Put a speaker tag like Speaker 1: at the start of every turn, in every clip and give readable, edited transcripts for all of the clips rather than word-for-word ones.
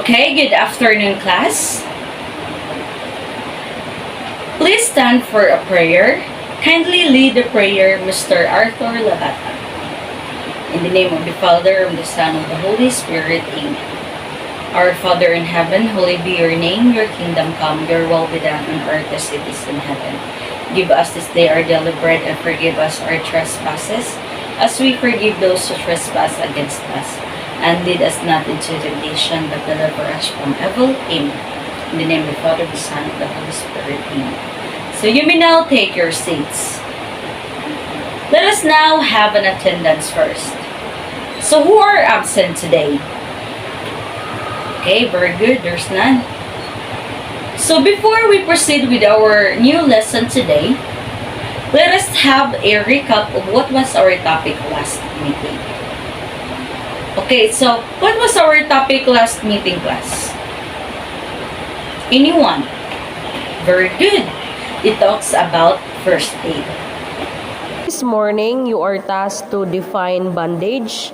Speaker 1: Okay, good afternoon, class. Please stand for a prayer. Kindly lead the prayer, Mr. Arthur Labata. In the name of the Father, of the Son, of the Holy Spirit, Amen. Our Father in heaven, holy be your name, your kingdom come, your will be done on earth as it is in heaven. Give us this day our daily bread and forgive us our trespasses, as we forgive those who trespass against us. And lead us not into temptation, but deliver us from evil. Amen. In the name of the Father, the Son, and the Holy Spirit. Amen. So you may now take your seats. Let us now have an attendance first. So who are absent today? Okay, very good. There's none. So before we proceed with our new lesson today, let us have a recap of what was our topic last meeting. Okay, so what was our topic last meeting, class? Anyone? Very good. It talks about first aid.
Speaker 2: This morning, you are tasked to define bandage,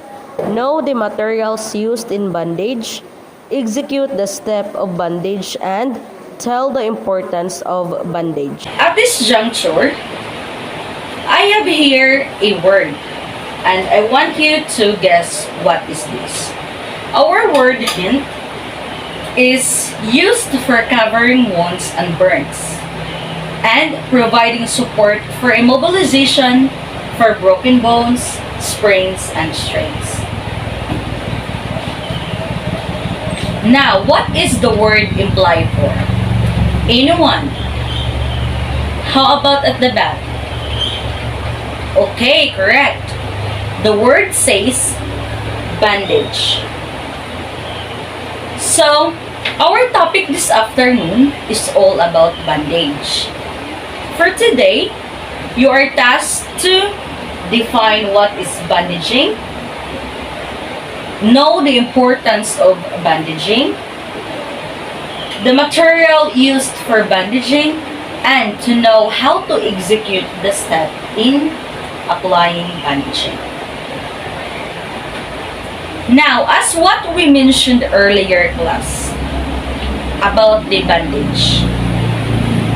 Speaker 2: know the materials used in bandage, execute the step of bandage, and tell the importance of bandage.
Speaker 1: At this juncture, I have here a word, and I want you to guess what is this. Our word hint is used for covering wounds and burns, and providing support for immobilization for broken bones, sprains, and strains. Now, what is the word imply for? Anyone? How about at the back? Okay, correct. The word says bandage. So, our topic this afternoon is all about bandage. For today, you are tasked to define what is bandaging, know the importance of bandaging, the material used for bandaging, and to know how to execute the step in applying bandaging. Now, as what we mentioned earlier, class, about the bandage.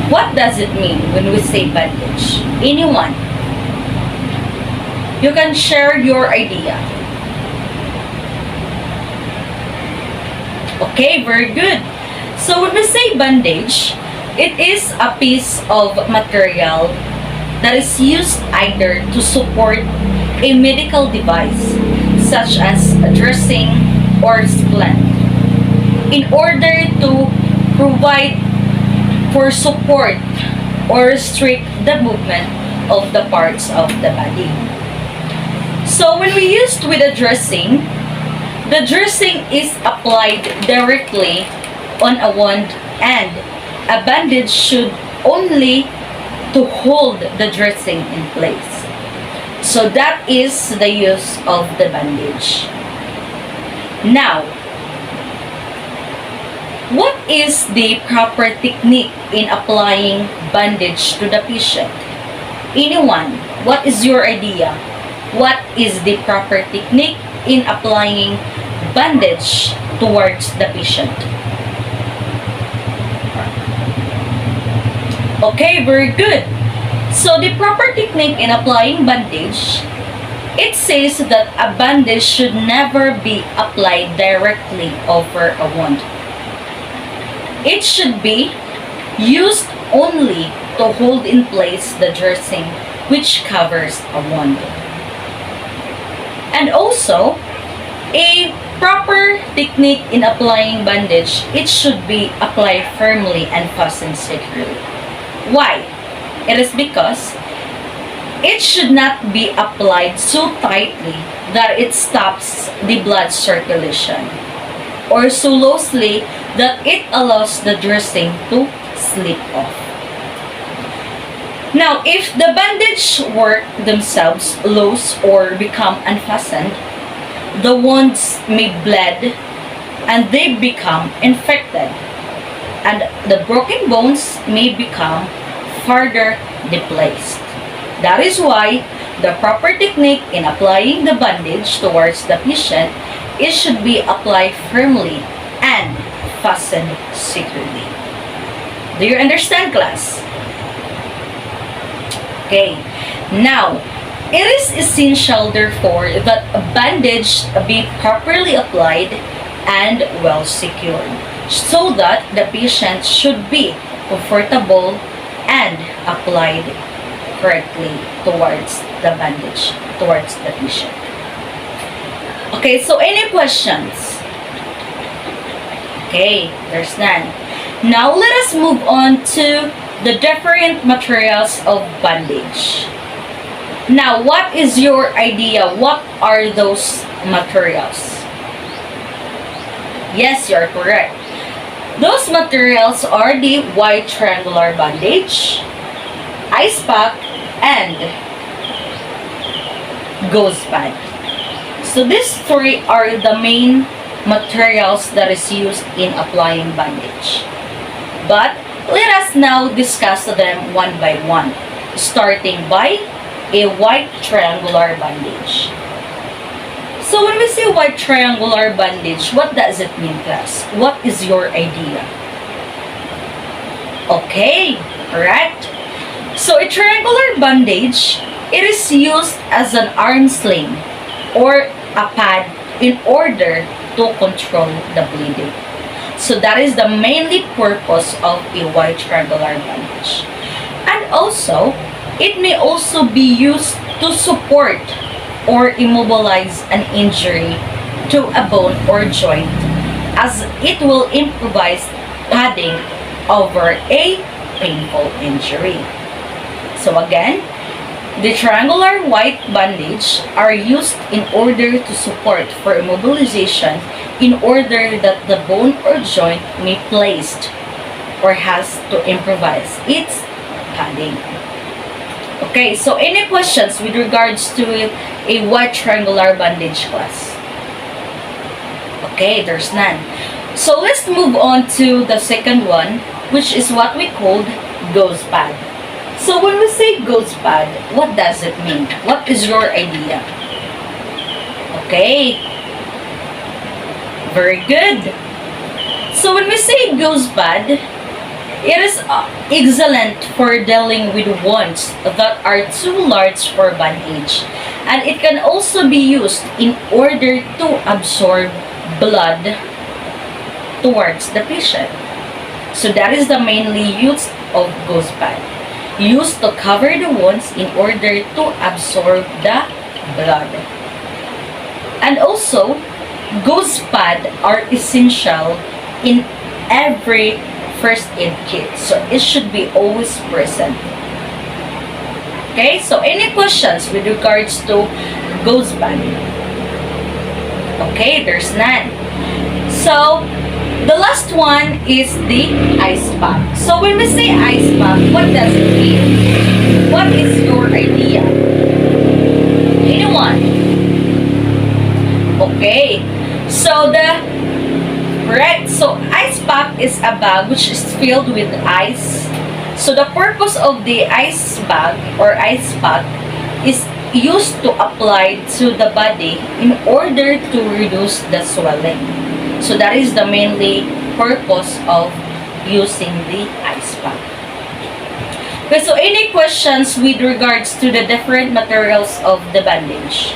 Speaker 1: What does it mean when we say bandage? Anyone? You can share your idea. Okay, very good. So when we say bandage, it is a piece of material that is used either to support a medical device, such as a dressing or splint, in order to provide for support or restrict the movement of the parts of the body. So when we used with a dressing, the dressing is applied directly on a wound, and a bandage should only to hold the dressing in place. So that is the use of the bandage. Now, what is the proper technique in applying bandage to the patient? Anyone? What is your idea? What is the proper technique in applying bandage towards the patient? Okay, very good. So the proper technique in applying bandage, it says that a bandage should never be applied directly over a wound. It should be used only to hold in place the dressing which covers a wound. And also, a proper technique in applying bandage, it should be applied firmly and fastened securely. Why? It is because it should not be applied so tightly that it stops the blood circulation, or so loosely that it allows the dressing to slip off. Now, if the bandage work themselves loose or become unfastened, the wounds may bleed and they become infected, and the broken bones may become further displaced. That is why the proper technique in applying the bandage towards the patient, it should be applied firmly and fastened securely. Do you understand, class? Okay. Now, it is essential, therefore, that a bandage be properly applied and well secured so that the patient should be comfortable and applied correctly towards the bandage, towards the patient. Okay, so any questions? Okay, there's none. Now let us move on to the different materials of bandage. Now, what is your idea? What are those materials? Yes, you're correct. Those materials are the white triangular bandage, ice pack, and gauze pad. So these three are the main materials that is used in applying bandage. But let us now discuss them one by one, starting by a white triangular bandage. So when we say white triangular bandage, what does it mean, class? What is your idea? Okay, correct. So a triangular bandage, it is used as an arm sling or a pad in order to control the bleeding. So that is the mainly purpose of a white triangular bandage. And also, it may also be used to support or immobilize an injury to a bone or joint, as it will improvise padding over a painful injury. So again, the triangular white bandage are used in order to support for immobilization in order that the bone or joint may placed or has to improvise its padding. Okay, so any questions with regards to a white triangular bandage, class? Okay, there's none. So let's move on to the second one, which is what we called gauze pad. So when we say gauze pad, what does it mean? What is your idea? Okay, very good. So when we say gauze pad, it is excellent for dealing with wounds that are too large for bandage, and it can also be used in order to absorb blood towards the patient. So that is the mainly use of gauze pad, used to cover the wounds in order to absorb the blood. And also, gauze pad are essential in every first aid kit, so it should be always present. Okay, so any questions with regards to gauze pad? Okay, there's none. So the last one is the ice pack. So when we say ice pack, what does it mean? What is your idea? Anyone? Okay, so ice pack is a bag which is filled with ice. So the purpose of the ice bag or ice pack is used to apply to the body in order to reduce the swelling. So that is the mainly purpose of using the ice pack. Okay, so any questions with regards to the different materials of the bandage?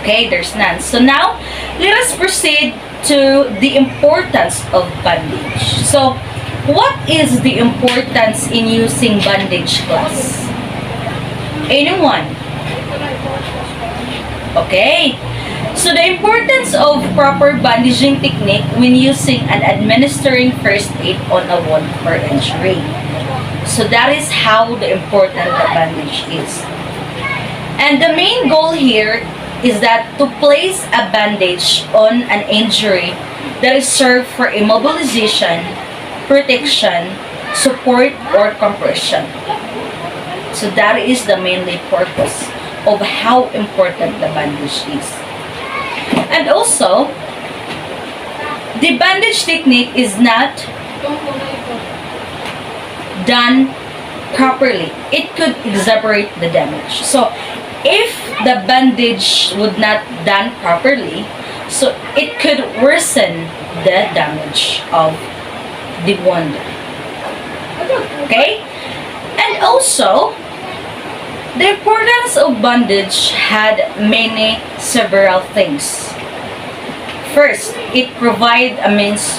Speaker 1: Okay, there's none. So now, let us proceed to the importance of bandage. So, what is the importance in using bandage, class? Anyone? Okay. So, the importance of proper bandaging technique when using and administering first aid on a wound or injury. So, that is how the important the bandage is. And the main goal here is that to place a bandage on an injury that is served for immobilization, protection, support, or compression. So that is the mainly purpose of how important the bandage is. And also, the bandage technique is not done properly. It could exacerbate the damage. So if the bandage would not done properly, So it could worsen the damage of the wound. Okay? And also, the importance of bandage had many several things. First, it provides a means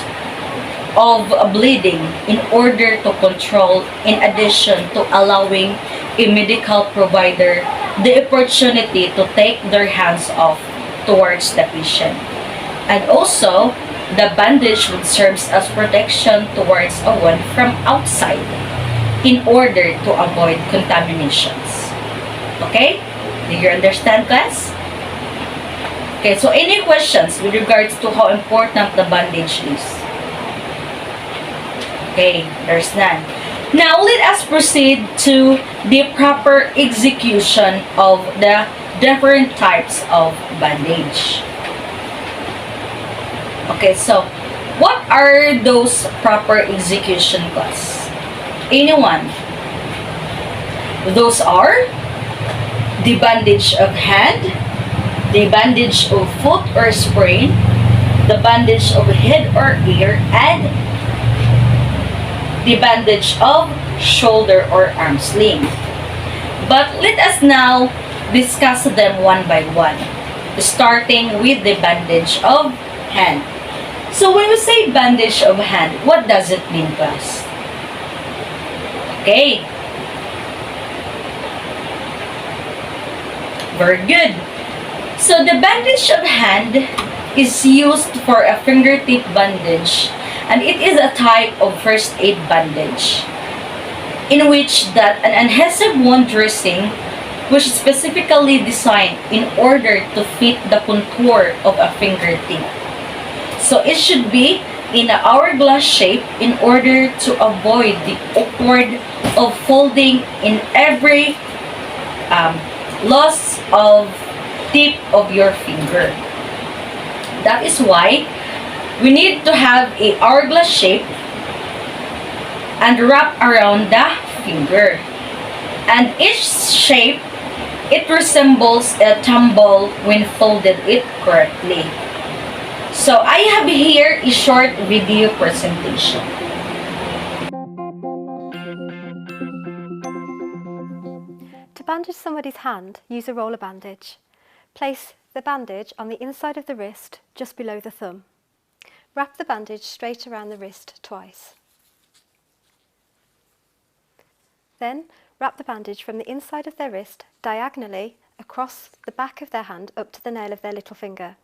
Speaker 1: of bleeding in order to control, in addition to allowing a medical provider the opportunity to take their hands off towards the patient. And also, the bandage would serve as protection towards a wound from outside in order to avoid contaminations. Okay? Do you understand, class? Okay, so any questions with regards to how important the bandage is? Okay, there's none. Now, let us proceed to the proper execution of the different types of bandage. Okay, so what are those proper execution, class? Anyone? Those are the bandage of hand, the bandage of foot or sprain, the bandage of head or ear, and the bandage of shoulder or arm sling. But let us now discuss them one by one, starting with the bandage of hand. So when we say bandage of hand, what does it mean, class? Okay. Very good. So the bandage of hand is used for a fingertip bandage, and it is a type of first aid bandage in which that an adhesive wound dressing was specifically designed in order to fit the contour of a fingertip. So it should be in an hourglass shape in order to avoid the awkward of folding in every loss of tip of your finger. That is why we need to have a hourglass shape and wrap around the finger. And each shape, it resembles a tumble when folded it correctly. So I have here a short video presentation.
Speaker 3: To bandage somebody's hand, use a roller bandage. Place the bandage on the inside of the wrist, just below the thumb. Wrap the bandage straight around the wrist twice. Then wrap the bandage from the inside of their wrist diagonally across the back of their hand up to the nail of their little finger,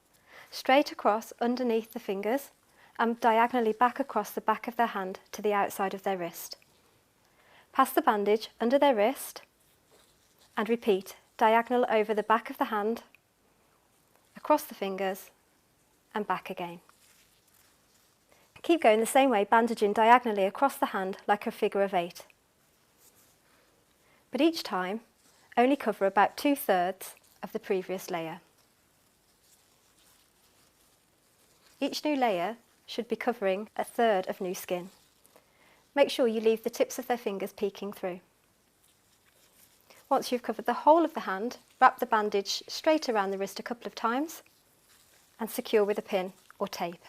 Speaker 3: straight across underneath the fingers and diagonally back across the back of their hand to the outside of their wrist. Pass the bandage under their wrist and repeat, diagonal over the back of the hand, across the fingers and back again. Keep going the same way, bandaging diagonally across the hand like a figure of 8. But each time, only cover about 2/3 of the previous layer. Each new layer should be covering 1/3 of new skin. Make sure you leave the tips of their fingers peeking through. Once you've covered the whole of the hand, wrap the bandage straight around the wrist a couple of times and secure with a pin or tape.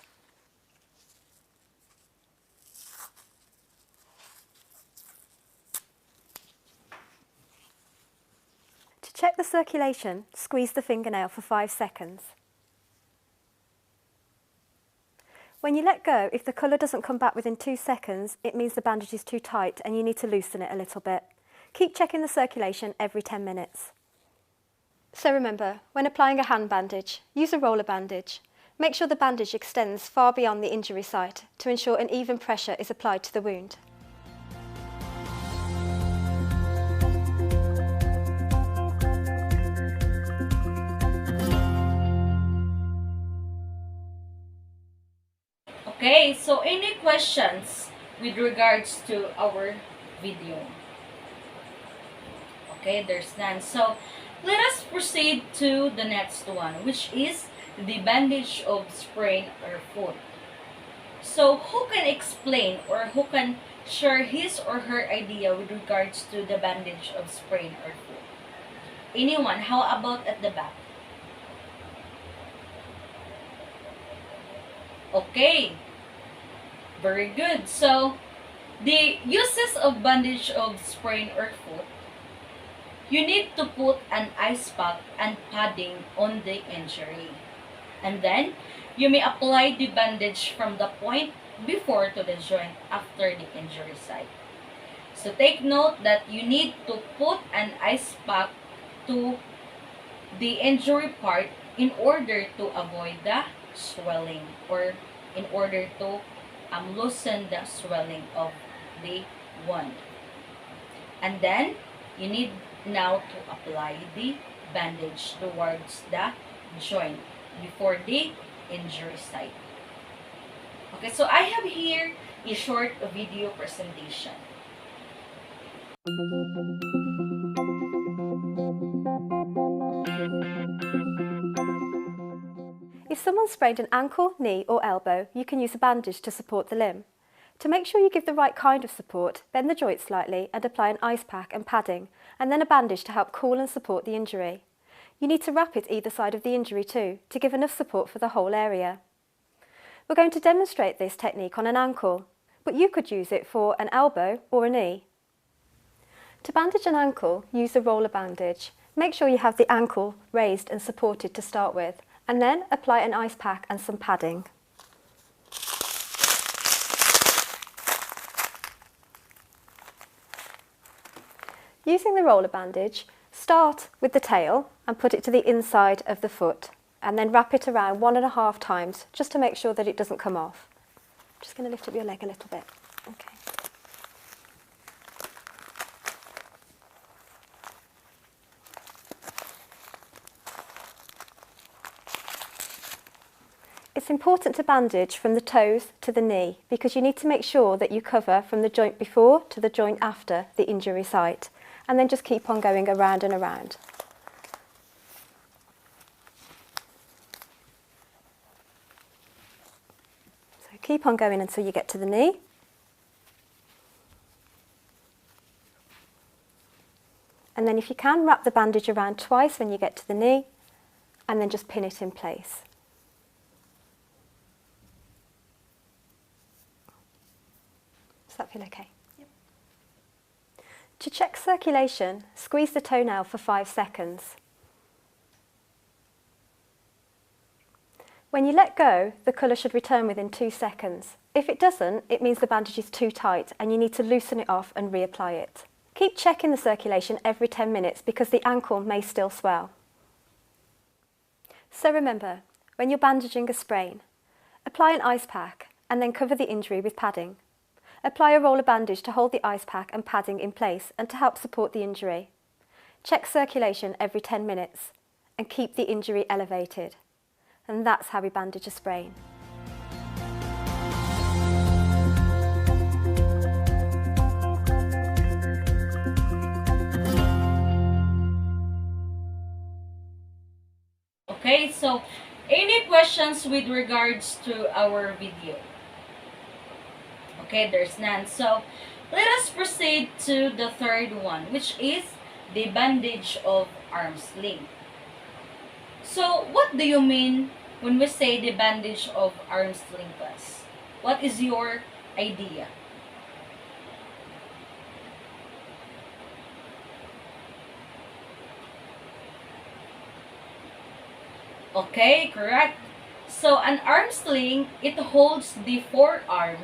Speaker 3: To check the circulation, squeeze the fingernail for 5 seconds. When you let go, if the colour doesn't come back within 2 seconds, it means the bandage is too tight and you need to loosen it a little bit. Keep checking the circulation every 10 minutes. So remember, when applying a hand bandage, use a roller bandage. Make sure the bandage extends far beyond the injury site to ensure an even pressure is applied to the wound.
Speaker 1: Okay, so any questions with regards to our video? Okay, there's none. So let us proceed to the next one, which is the bandage of sprain or foot. So who can explain or who can share his or her idea with regards to the bandage of sprain or foot? Anyone? How about at the back? Okay, very good. So, the uses of bandage of sprain or foot, you need to put an ice pack and padding on the injury. And then, you may apply the bandage from the point before to the joint after the injury site. So take note that you need to put an ice pack to the injury part in order to avoid the swelling, or in order to loosen the swelling of the wound. And then you need now to apply the bandage towards the joint before the injury site. Okay, so I have here a short video presentation.
Speaker 3: If someone sprained an ankle, knee or elbow, you can use a bandage to support the limb. To make sure you give the right kind of support, bend the joint slightly and apply an ice pack and padding, and then a bandage to help cool and support the injury. You need to wrap it either side of the injury too, to give enough support for the whole area. We're going to demonstrate this technique on an ankle, but you could use it for an elbow or a knee. To bandage an ankle, use a roller bandage. Make sure you have the ankle raised and supported to start with, and then apply an ice pack and some padding. Using the roller bandage, start with the tail and put it to the inside of the foot, and then wrap it around 1.5 times just to make sure that it doesn't come off. Just going to lift up your leg a little bit. Okay. It's important to bandage from the toes to the knee because you need to make sure that you cover from the joint before to the joint after the injury site, and then just keep on going around and around. So keep on going until you get to the knee. And then if you can, wrap the bandage around twice when you get to the knee, and then just pin it in place. Does that feel okay? Yep. To check circulation, squeeze the toenail for 5 seconds. When you let go, the colour should return within 2 seconds. If it doesn't, it means the bandage is too tight and you need to loosen it off and reapply it. Keep checking the circulation every 10 minutes because the ankle may still swell. So remember, when you're bandaging a sprain, apply an ice pack and then cover the injury with padding. Apply a roller bandage to hold the ice pack and padding in place and to help support the injury. Check circulation every 10 minutes and keep the injury elevated. And that's how we bandage a sprain.
Speaker 1: Okay, so any questions with regards to our video? Okay, there's none. So let us proceed to the third one, which is the bandage of arm sling. So what do you mean when we say the bandage of arm sling, class? What is your idea? Okay, correct. So an arm sling, it holds the forearm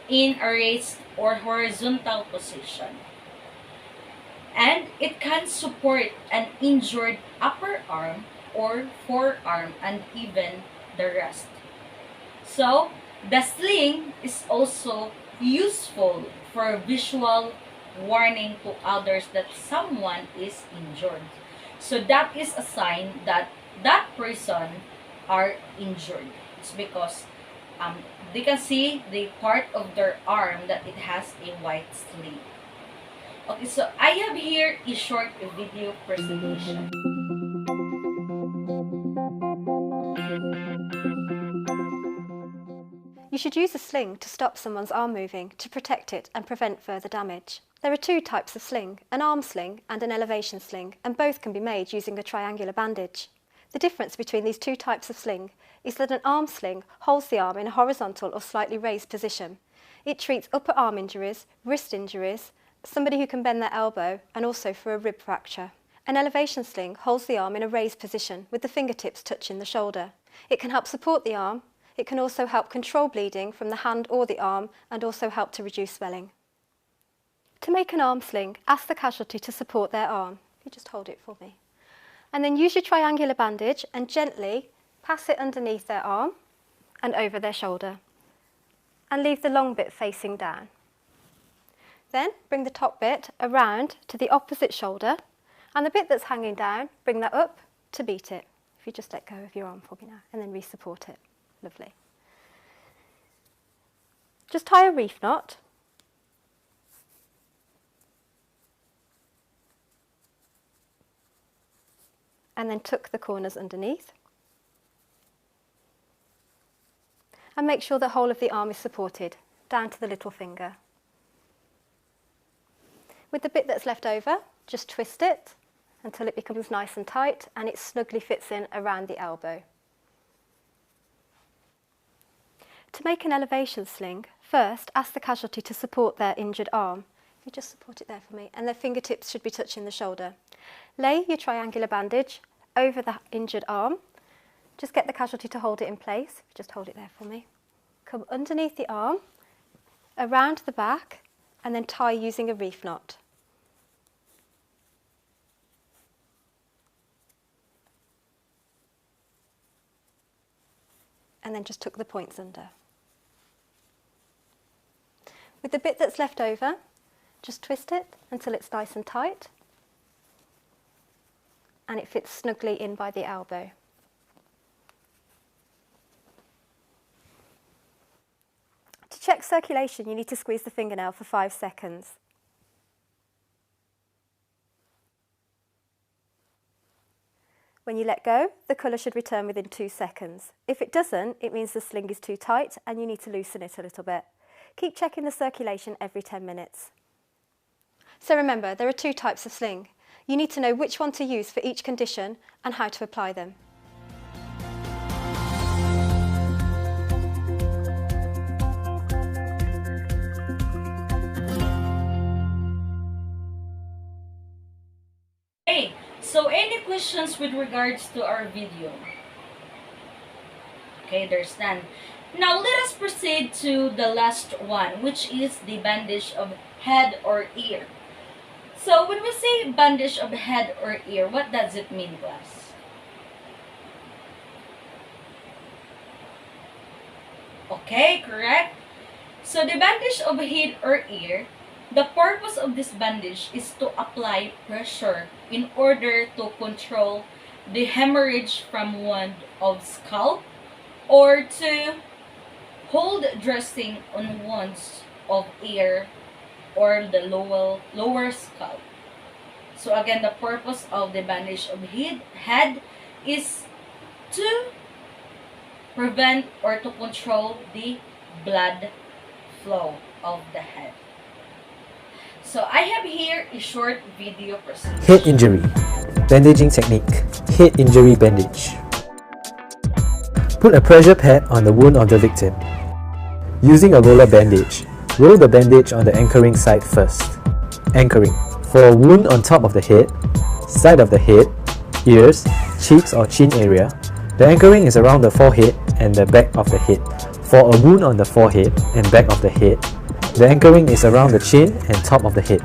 Speaker 1: in a raised or horizontal position. And it can support an injured upper arm or forearm and even the rest. So the sling is also useful for visual warning to others that someone is injured. So that is a sign that that person are injured. It's because they can see the part of their arm that it has a white sling. Okay, so I have here a short video presentation.
Speaker 3: You should use a sling to stop someone's arm moving to protect it and prevent further damage. There are 2 types of sling, an arm sling and an elevation sling, and both can be made using a triangular bandage. The difference between these 2 types of sling is that an arm sling holds the arm in a horizontal or slightly raised position. It treats upper arm injuries, wrist injuries, somebody who can bend their elbow, and also for a rib fracture. An elevation sling holds the arm in a raised position with the fingertips touching the shoulder. It can help support the arm. It can also help control bleeding from the hand or the arm and also help to reduce swelling. To make an arm sling, ask the casualty to support their arm. You just hold it for me. And then use your triangular bandage and gently pass it underneath their arm and over their shoulder. And leave the long bit facing down. Then bring the top bit around to the opposite shoulder, and the bit that's hanging down, bring that up to beat it. If you just let go of your arm for me now, and then re-support it. Lovely. Just tie a reef knot. And then tuck the corners underneath. And make sure the whole of the arm is supported, down to the little finger. With the bit that's left over, just twist it until it becomes nice and tight and it snugly fits in around the elbow. To make an elevation sling, first ask the casualty to support their injured arm. You just support it there for me, and their fingertips should be touching the shoulder. Lay your triangular bandage over the injured arm. Just get the casualty to hold it in place. Just hold it there for me. Come underneath the arm, around the back, and then tie using a reef knot. And then just tuck the points under. With the bit that's left over, just twist it until it's nice and tight and it fits snugly in by the elbow. To check circulation, you need to squeeze the fingernail for 5 seconds. When you let go, the colour should return within 2 seconds. If it doesn't, it means the sling is too tight and you need to loosen it a little bit. Keep checking the circulation every 10 minutes. So remember, there are 2 types of sling. You need to know which one to use for each condition and how to apply them.
Speaker 1: Hey, so any questions with regards to our video? Okay, there's none. Now let us proceed to the last one, which is the bandage of head or ear. So when we say bandage of head or ear, what does it mean, class? Okay, correct. So the bandage of head or ear, the purpose of this bandage is to apply pressure in order to control the hemorrhage from wound of scalp or to hold dressing on wounds of ear or the lower scalp. So again, the purpose of the bandage of head is to prevent or to control the blood flow of the head. So I have here a short video presentation.
Speaker 4: Head injury. Bandaging technique. Head injury bandage. Put a pressure pad on the wound of the victim. Using a roller bandage, roll the bandage on the anchoring side first. Anchoring. For a wound on top of the head, side of the head, ears, cheeks or chin area, the anchoring is around the forehead and the back of the head. For a wound on the forehead and back of the head, the anchoring is around the chin and top of the head.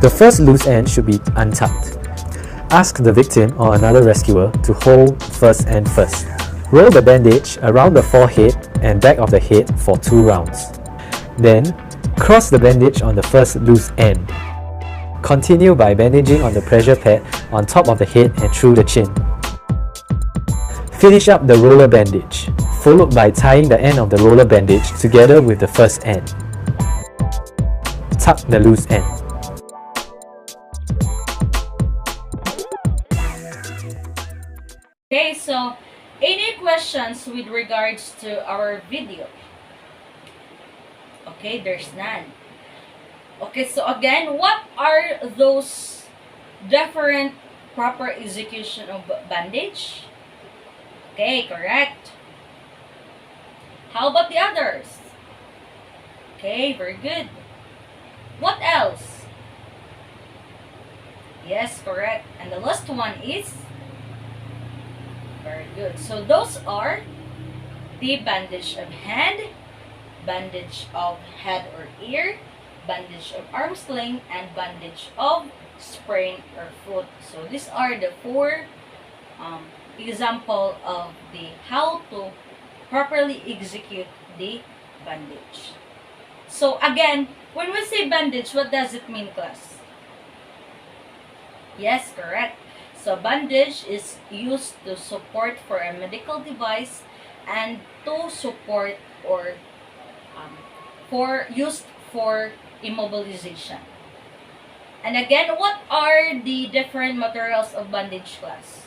Speaker 4: The first loose end should be untucked. Ask the victim or another rescuer to hold first end first. Roll the bandage around the forehead and back of the head for 2 rounds. Then, cross the bandage on the first loose end. Continue by bandaging on the pressure pad on top of the head and through the chin. Finish up the roller bandage, followed by tying the end of the roller bandage together with the first end. Tuck the loose end.
Speaker 1: Okay, so any questions with regards to our video? Okay, there's none. Okay, so again, what are those different proper execution of bandage? Okay, correct. How about the others? Okay, very good. What else? Yes, correct. And the last one is? Very good. So those are the bandage of hand, bandage of head or ear, bandage of arm sling, and bandage of sprain or foot. So these are the four example of the how to properly execute the bandage. So again, when we say bandage, what does it mean, class? Yes, correct. So bandage is used to support for a medical device and to support or used for immobilization. And again, what are the different materials of bandage, class?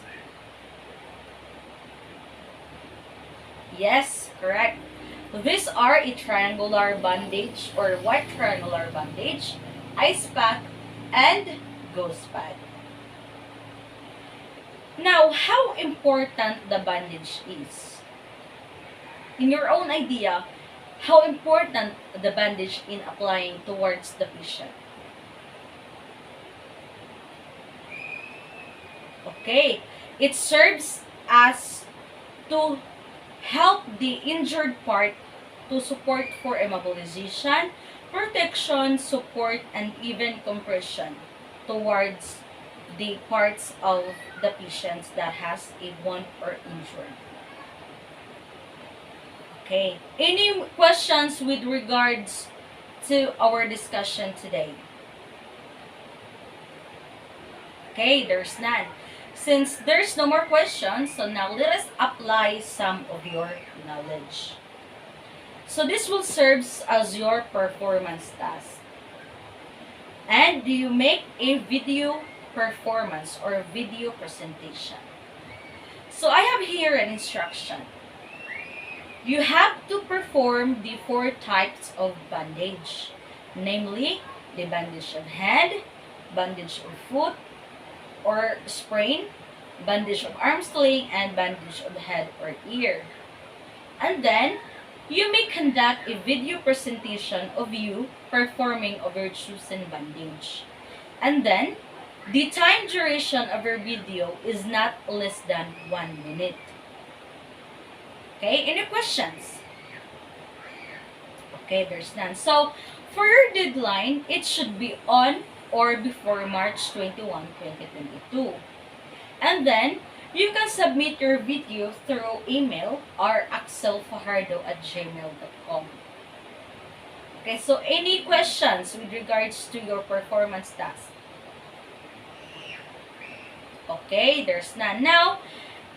Speaker 1: Yes, correct. These are a triangular bandage or white triangular bandage, ice pack, and gauze pad. Now, how important the bandage is? In your own idea, how important the bandage in applying towards the patient? Okay, it serves as to help the injured part to support for immobilization, protection, support, and even compression towards the parts of the patients that has a wound or injury. Okay, any questions with regards to our discussion today? Okay, there's none. Since there's no more questions, so now let us apply some of your knowledge. So this will serve as your performance task. And you make a video performance or video presentation. So I have here an instruction. You have to perform the 4 types of bandage, namely the bandage of head, bandage of foot or sprain, bandage of arm sling, and bandage of head or ear. And then, you may conduct a video presentation of you performing of your chosen bandage. And then, the time duration of your video is not less than 1 minute. Okay, any questions? Okay, there's none. So, for your deadline, it should be on or before March 21, 2022. And then, you can submit your video through email or axelfajardo@gmail.com. Okay, so any questions with regards to your performance task? Okay, there's none. Now,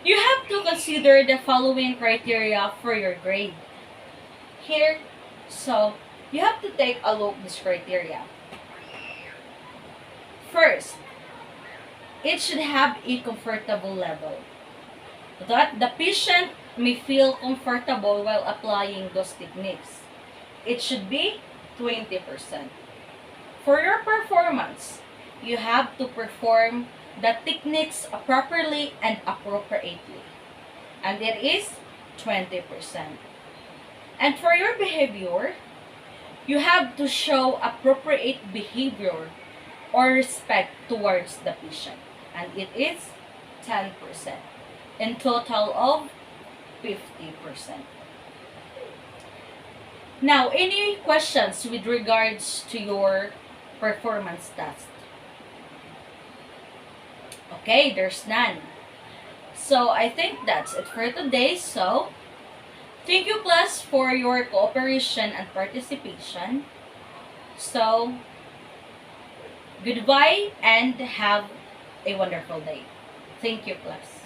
Speaker 1: you have to consider the following criteria for your grade. Here, so, you have to take a look at this criteria. First, it should have a comfortable level, that the patient may feel comfortable while applying those techniques. It should be 20%. For your performance, you have to perform the techniques properly and appropriately, and it is 20%. And for your behavior, you have to show appropriate behavior or respect towards the patient, and it is 10%, in total of 50%. Now, any questions with regards to your performance task? Okay, there's none. So, I think that's it for today. So, thank you class for your cooperation and participation. So, goodbye and have a wonderful day. Thank you, class.